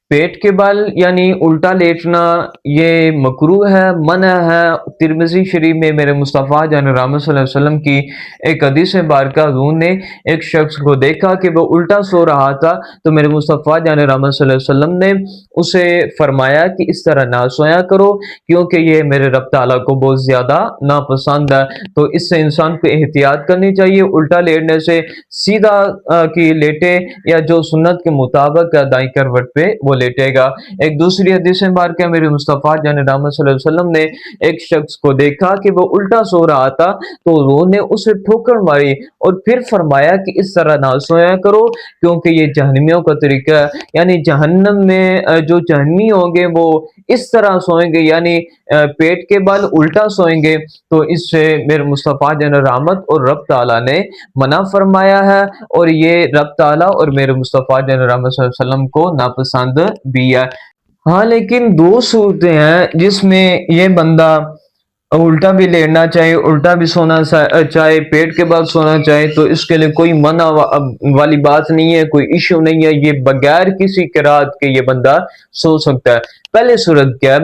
پیٹ کے بل یعنی الٹا لیٹنا یہ مکروہ ہے، منع ہے۔ ترمذی شریف میں میرے مصطفیٰ جان رحمت صلی اللہ علیہ وسلم کی ایک حدیث مبارکہ، حضور نے ایک شخص کو دیکھا کہ وہ الٹا سو رہا تھا، تو میرے مصطفیٰ جان رحمت صلی اللہ علیہ وسلم نے اسے فرمایا کہ اس طرح نہ سویا کرو، کیونکہ یہ میرے رب تعالیٰ کو بہت زیادہ ناپسند ہے۔ تو اس سے انسان کو احتیاط کرنی چاہیے، الٹا لیٹنے سے سیدھا کی لیٹے یا جو سنت کے مطابق دائیں کروٹ پہ وہ لیٹے گا۔ ایک دوسری حدیث مبارکہ میرے مصطفیٰ جان رحمت صلی اللہ علیہ وسلم نے ایک شخص کو دیکھا کہ وہ الٹا سو رہا تھا، تو انہوں نے اسے ٹھوکر ماری اور پھر فرمایا کہ اس طرح نہ سویا کرو، کیونکہ یہ جہنمیوں کا طریقہ ہے، یعنی جہنم میں جو جہنمی ہوں گے وہ اس طرح سوئیں گے، یعنی پیٹ کے بل الٹا سوئیں گے۔ تو اس سے میرے مصطفیٰ جان رحمت اور رب تعالیٰ نے منع فرمایا ہے، اور یہ رب تعالیٰ اور میرے مصطفیٰ جان رحمت صلی اللہ علیہ وسلم کو ناپسند بھی ہے۔ ہاں لیکن دو صورتیں ہیں جس میں یہ بندہ الٹا بھی لیٹنا چاہے، الٹا بھی سونا چاہے، پیٹ کے بعد سونا چاہے، تو اس کے لیے کوئی منع والی بات نہیں ہے، کوئی ایشو نہیں ہے، یہ بغیر کسی قرات کے یہ بندہ سو سکتا ہے۔ پہلی صورت کیا ہے؟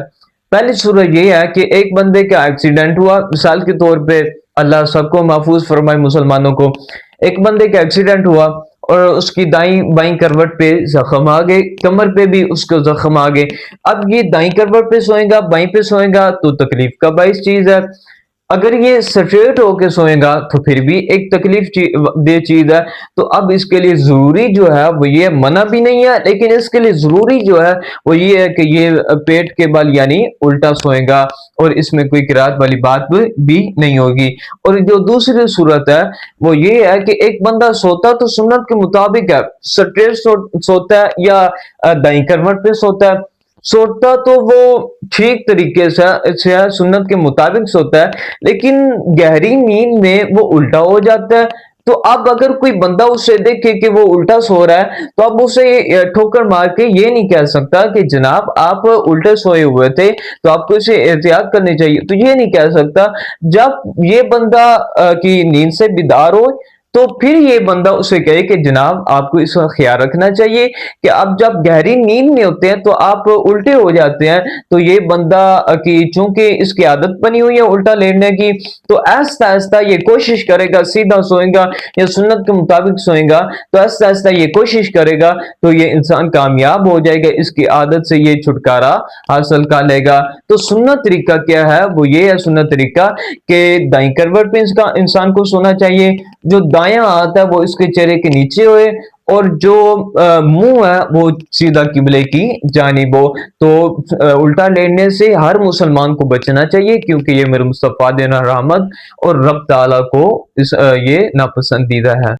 پہلی صورت یہ ہے کہ ایک بندے کا ایکسیڈنٹ ہوا، مثال کے طور پہ، اللہ سب کو محفوظ فرمائے مسلمانوں کو، ایک بندے کا ایکسیڈنٹ ہوا اور اس کی دائیں بائیں کروٹ پہ زخم آ گئے، کمر پہ بھی اس کو زخم آ گئے۔ اب یہ دائیں کروٹ پہ سوئے گا، بائیں پہ سوئے گا تو تکلیف کا باعث چیز ہے۔ اگر یہ سٹریٹ ہو کے سوئے گا تو پھر بھی ایک تکلیف دہ چیز ہے۔ تو اب اس کے لیے ضروری جو ہے وہ یہ، منع بھی نہیں ہے لیکن اس کے لیے ضروری جو ہے وہ یہ ہے کہ یہ پیٹ کے بل یعنی الٹا سوئے گا، اور اس میں کوئی قرات والی بات بھی نہیں ہوگی۔ اور جو دوسری صورت ہے وہ یہ ہے کہ ایک بندہ سوتا تو سنت کے مطابق ہے، سٹریٹ سوتا ہے یا دائیں کروٹ پہ سوتا ہے، سوتا تو وہ ٹھیک طریقے سے سنت کے مطابق سوتا ہے، لیکن گہری نیند میں وہ الٹا ہو جاتا ہے۔ تو اب اگر کوئی بندہ اسے دیکھے کہ وہ الٹا سو رہا ہے تو اب اسے ٹھوکر مار کے یہ نہیں کہہ سکتا کہ جناب آپ الٹے سوئے ہوئے تھے تو آپ کو اسے احتیاط کرنی چاہیے، تو یہ نہیں کہہ سکتا۔ جب یہ بندہ کی نیند سے بیدار ہو تو پھر یہ بندہ اسے کہے کہ جناب آپ کو اس کا خیال رکھنا چاہیے کہ اب جب گہری نیند میں ہوتے ہیں تو آپ الٹے ہو جاتے ہیں، تو یہ بندہ کی چونکہ اس کی عادت بنی ہوئی ہے الٹا لیٹنے کی، تو آہستہ آہستہ یہ کوشش کرے گا، سیدھا سوئے گا یا سنت کے مطابق سوئے گا، تو آہستہ آہستہ یہ کوشش کرے گا تو یہ انسان کامیاب ہو جائے گا، اس کی عادت سے یہ چھٹکارا حاصل کر لے گا۔ تو سنت طریقہ کیا ہے؟ وہ یہ ہے سنت طریقہ کہ دائیں کروٹ پہ انسان کو سونا چاہیے، جو دایاں ہاتھ ہے وہ اس کے چہرے کے نیچے ہوئے، اور جو منہ ہے وہ سیدھا قبلے کی جانب ہو۔ تو الٹا لیٹنے سے ہر مسلمان کو بچنا چاہیے، کیونکہ یہ میرے مصطفیٰ دینا رحمت اور رب تعالیٰ کو یہ ناپسندیدہ ہے۔